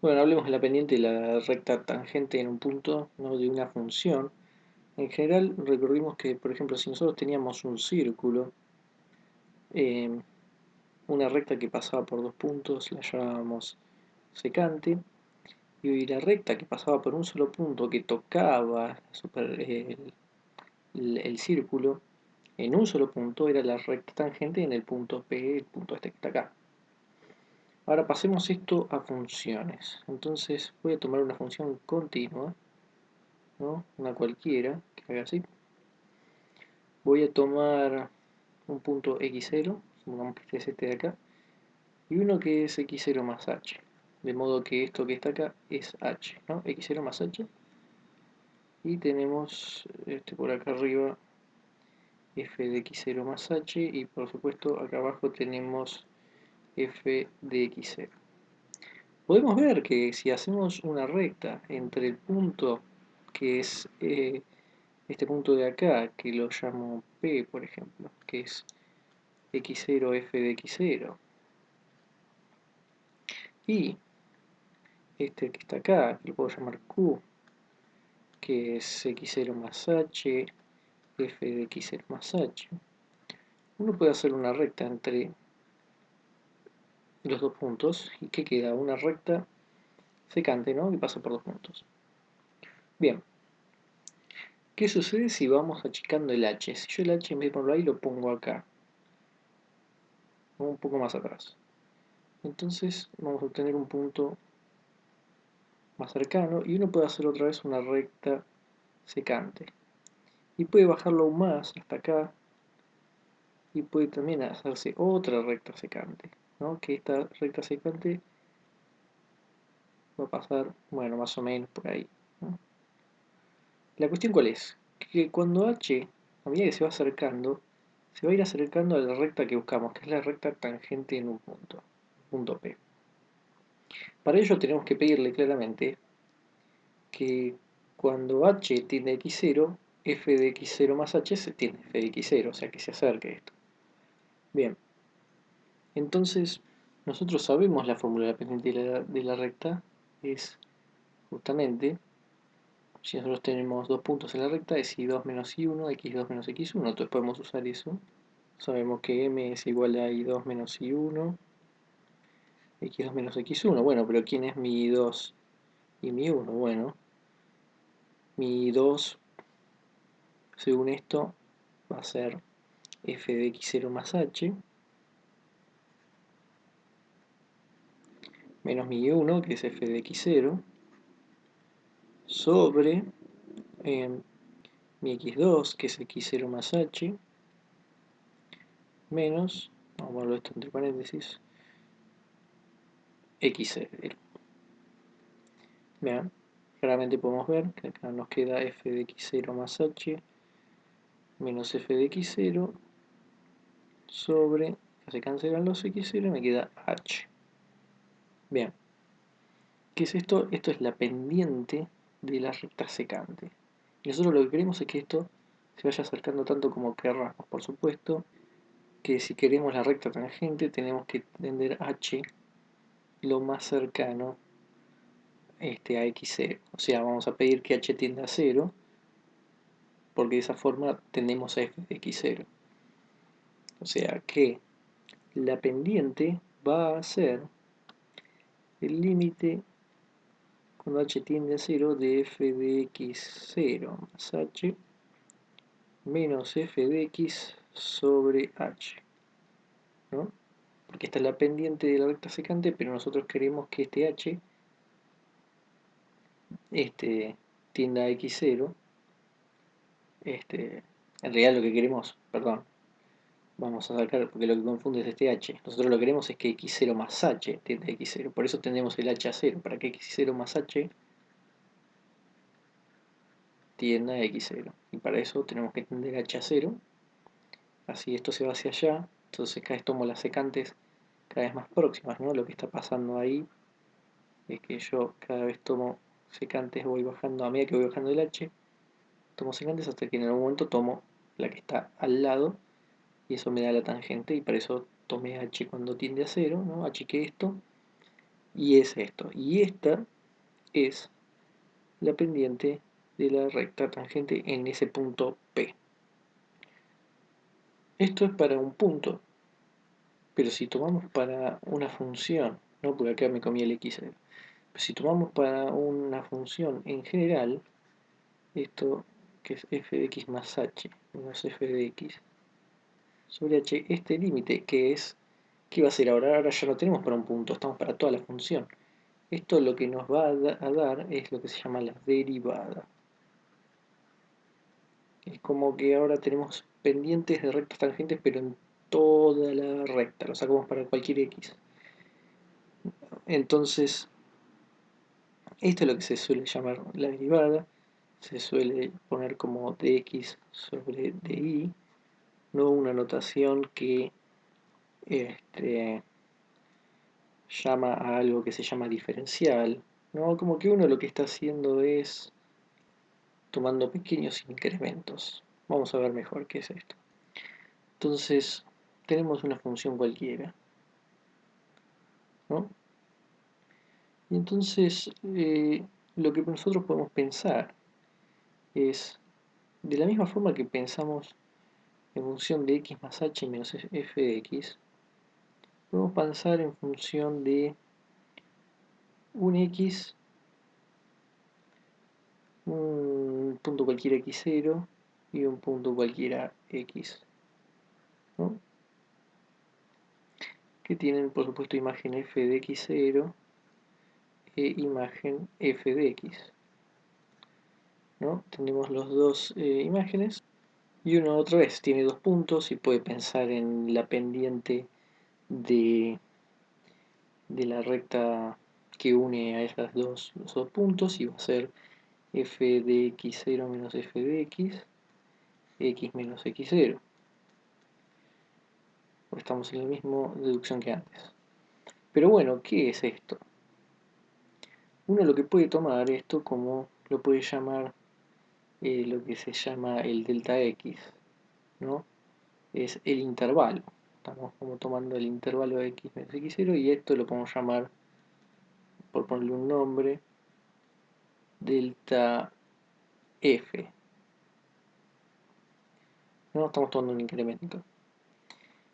Bueno, hablemos de la pendiente y la recta tangente en un punto, no de una función. En general, recordemos que, por ejemplo, si nosotros teníamos un círculo, eh, una recta que pasaba por dos puntos la llamábamos secante, y la recta que pasaba por un solo punto que tocaba el círculo en un solo punto era la recta tangente en el punto P, el punto este que está acá. Ahora pasemos esto a funciones. Entonces voy a tomar una función continua, ¿no? Una cualquiera, que haga así. Voy a tomar un punto x0, supongamos que este es este de acá, y uno que es x0 más h. De modo que esto que está acá es h, ¿no? X0 más h. Y tenemos por acá arriba f de x0 más h, y por supuesto acá abajo tenemos f de x0. Podemos ver que si hacemos una recta entre el punto que es este punto de acá, que lo llamo P, por ejemplo, que es x0 f de x0, y este que está acá, que lo puedo llamar Q, que es x0 más h, f de x0 más h, uno puede hacer una recta entre los dos puntos, y que queda una recta secante, ¿no? Que pasa por dos puntos. Bien, ¿qué sucede si vamos achicando el h? Si yo el h en vez de ponerlo ahí lo pongo acá, un poco más atrás. Entonces vamos a obtener un punto más cercano y uno puede hacer otra vez una recta secante. Y puede bajarlo aún más hasta acá y puede también hacerse otra recta secante, ¿no? Que esta recta secante va a pasar, bueno, más o menos por ahí, ¿no? La cuestión cuál es, que cuando h, a medida que se va acercando, se va a ir acercando a la recta que buscamos, que es la recta tangente en un punto P. Para ello tenemos que pedirle claramente que cuando h tiende a x0, f de x0 más h se tiende a f de x0, o sea que se acerque esto. Bien, entonces nosotros sabemos la fórmula de la pendiente de la recta, es justamente, si nosotros tenemos dos puntos en la recta, es y2 menos y1, x2 menos x1, entonces podemos usar eso. Sabemos que m es igual a y2 menos y1, x2 menos x1, bueno, pero ¿quién es mi y2 y mi 1? Bueno, mi 2, según esto, va a ser f de x0 más h, menos mi 1, que es f de x0, sobre mi x2, que es x0 más h, menos, vamos a ponerlo esto entre paréntesis, x0. Vean, claramente podemos ver que acá nos queda f de x0 más h, menos f de x0, sobre, se cancelan los x0 y me queda h. Bien, ¿qué es esto? Esto es la pendiente de la recta secante. Y nosotros lo que queremos es que esto se vaya acercando tanto como querramos. Por supuesto que si queremos la recta tangente tenemos que tender h lo más cercano a x0. O sea, vamos a pedir que h tienda a 0, porque de esa forma tendemos a f de x0. O sea que la pendiente va a ser el límite cuando h tiende a 0 de f de x0 más h menos f de x sobre h, ¿no? Porque esta es la pendiente de la recta secante, pero nosotros queremos que este h tienda a x0. En realidad lo que queremos, perdón, vamos a sacar, porque lo que confunde es este h. Nosotros lo que queremos es que x0 más h tienda a x0, por eso tendremos el h a 0, para que x0 más h tienda a x0. Y para eso tenemos que tender h a 0, así esto se va hacia allá, entonces cada vez tomo las secantes cada vez más próximas, ¿no? Lo que está pasando ahí es que yo cada vez tomo secantes, voy bajando, a medida que voy bajando el h, tomo secantes hasta que en algún momento tomo la que está al lado, y eso me da la tangente, y para eso tomé h cuando tiende a 0, ¿no? Achiqué esto, y es esto. Y esta es la pendiente de la recta tangente en ese punto P. Esto es para un punto, pero si tomamos para una función, no porque acá me comí el x0, pero si tomamos para una función en general, esto que es f de x más h menos f de x sobre h, este límite que es, ¿qué va a ser ahora? Ahora ya no tenemos para un punto, estamos para toda la función. Esto lo que nos va a dar es lo que se llama la derivada. Es como que ahora tenemos pendientes de rectas tangentes, pero en toda la recta, lo sacamos para cualquier x. Entonces, esto es lo que se suele llamar la derivada, se suele poner como dx sobre dy, no una notación que llama a algo que se llama diferencial, ¿no? Como que uno lo que está haciendo es tomando pequeños incrementos. Vamos a ver mejor qué es esto. Entonces, tenemos una función cualquiera, ¿no? Y entonces, lo que nosotros podemos pensar es, de la misma forma que pensamos en función de x más h menos f de x, podemos pensar en función de un x, un punto cualquiera x0 y un punto cualquiera x, ¿no? Que tienen por supuesto imagen f de x0 e imagen f de x, ¿no? Tenemos las dos imágenes y uno otra vez tiene dos puntos y puede pensar en la pendiente de, de la recta que une a esos dos puntos y va a ser f de x0 menos f de x menos x0. Estamos en la misma deducción que antes. Pero bueno, ¿qué es esto? Uno lo que puede tomar esto como lo puede llamar lo que se llama el delta x, ¿no? Es el intervalo. Estamos como tomando el intervalo de x menos x0 y esto lo podemos llamar, por ponerle un nombre, delta f. ¿No? Estamos tomando un incremento.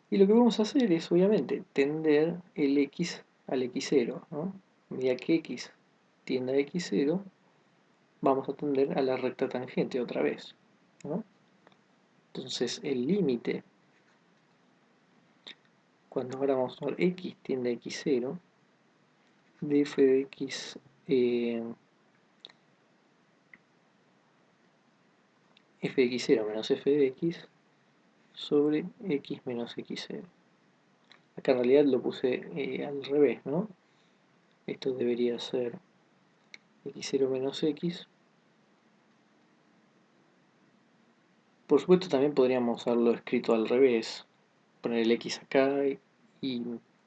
Y lo que vamos a hacer es, obviamente, tender el x al x0, ¿no? A medida que x tienda a x0, vamos a tender a la recta tangente otra vez, ¿no? Entonces, el límite, cuando ahora vamos a ver x tiende a x0, de f de x f de x0 menos f de x sobre x menos x0. Acá en realidad lo puse al revés, ¿no? Esto debería ser x0 menos x. Por supuesto también podríamos haberlo escrito al revés, poner el x acá y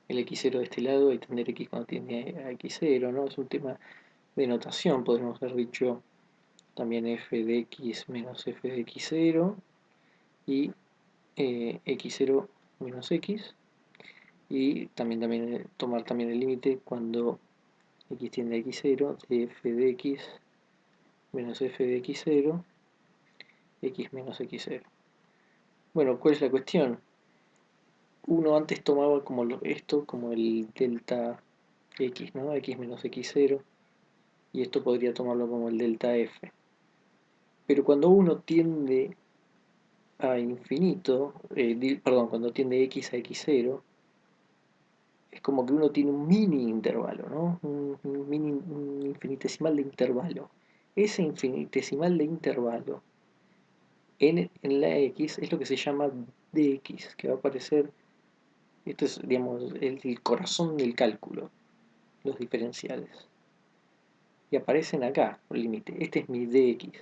el x0 de este lado y tener x cuando tiende a x0, ¿no? Es un tema de notación, podríamos haber dicho también f de x menos f de x0 y x0 menos x, y también tomar también el límite cuando x tiende a x0 de f de x menos f de x0, x menos x0. Bueno, ¿cuál es la cuestión? Uno antes tomaba como esto como el delta x, ¿no? X menos x0, y esto podría tomarlo como el delta f. Pero cuando uno tiende a infinito, perdón, cuando tiende x a x0, es como que uno tiene un mini intervalo, ¿no? Un infinitesimal de intervalo. Ese infinitesimal de intervalo en la x es lo que se llama dx, que va a aparecer, esto es, digamos, el corazón del cálculo, los diferenciales. Y aparecen acá, por límite. Este es mi dx.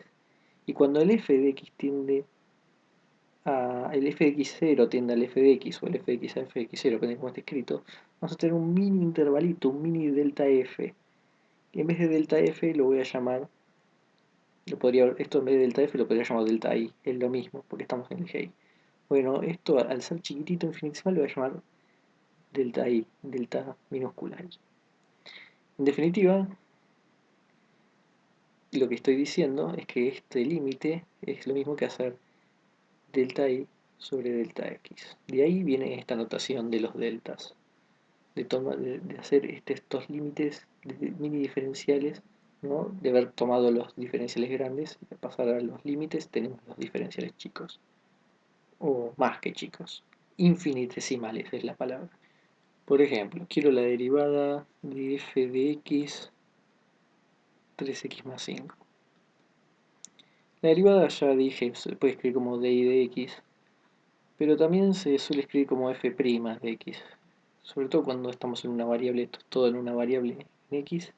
Y cuando el f de x tiende el f de x0 tiende al f de x o el f de x a f de x0, depende de cómo esté escrito, vamos a tener un mini intervalito, un mini delta f. Y en vez de delta f lo voy a llamar, esto en vez de delta f lo podría llamar delta i, es lo mismo, porque estamos en el G. Bueno, esto al ser chiquitito infinitesimal lo voy a llamar delta i, delta minúscula i. En definitiva, lo que estoy diciendo es que este límite es lo mismo que hacer delta y sobre delta x. De ahí viene esta notación de los deltas, de hacer estos límites mini diferenciales, ¿no? De haber tomado los diferenciales grandes y de pasar a los límites tenemos los diferenciales chicos, o más que chicos, infinitesimales es la palabra. Por ejemplo, quiero la derivada de f de x 3x más 5. La derivada ya dije, se puede escribir como dy de x, pero también se suele escribir como f' de x, sobre todo cuando estamos en una variable, todo en una variable en x,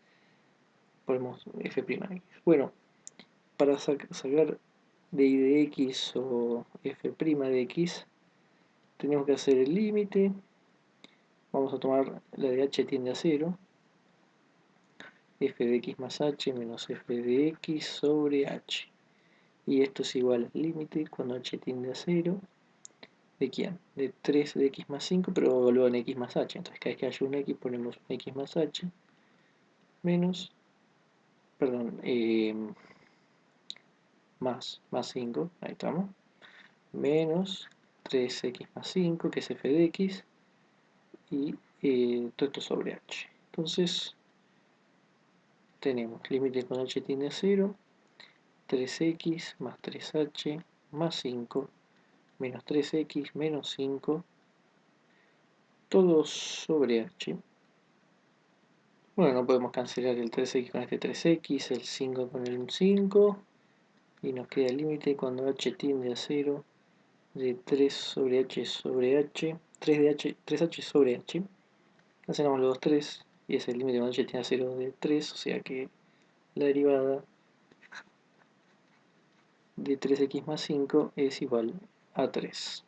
ponemos f' de x. Bueno, para sacar dy de x o f' de x, tenemos que hacer el límite. Vamos a tomar la de h tiende a 0, f de x más h menos f de x sobre h. Y esto es igual al límite cuando h tiende a 0. ¿De quién? De 3 de x más 5, pero luego en x más h. Entonces cada vez que haya un x ponemos un x más h menos, perdón, más 5, ahí estamos, menos 3x más 5, que es f de x, y todo esto sobre h. Entonces tenemos límite cuando h tiende a 0, 3x más 3h más 5, menos 3x menos 5, todo sobre h. Bueno, no podemos cancelar el 3x con este 3x, el 5 con el 5, y nos queda el límite cuando h tiende a 0 de 3 sobre h sobre h, 3 de h, 3h sobre h. Cancelamos los dos 3 y es el límite cuando h tiende a 0 de 3, o sea que la derivada de 3x más 5 es igual a 3.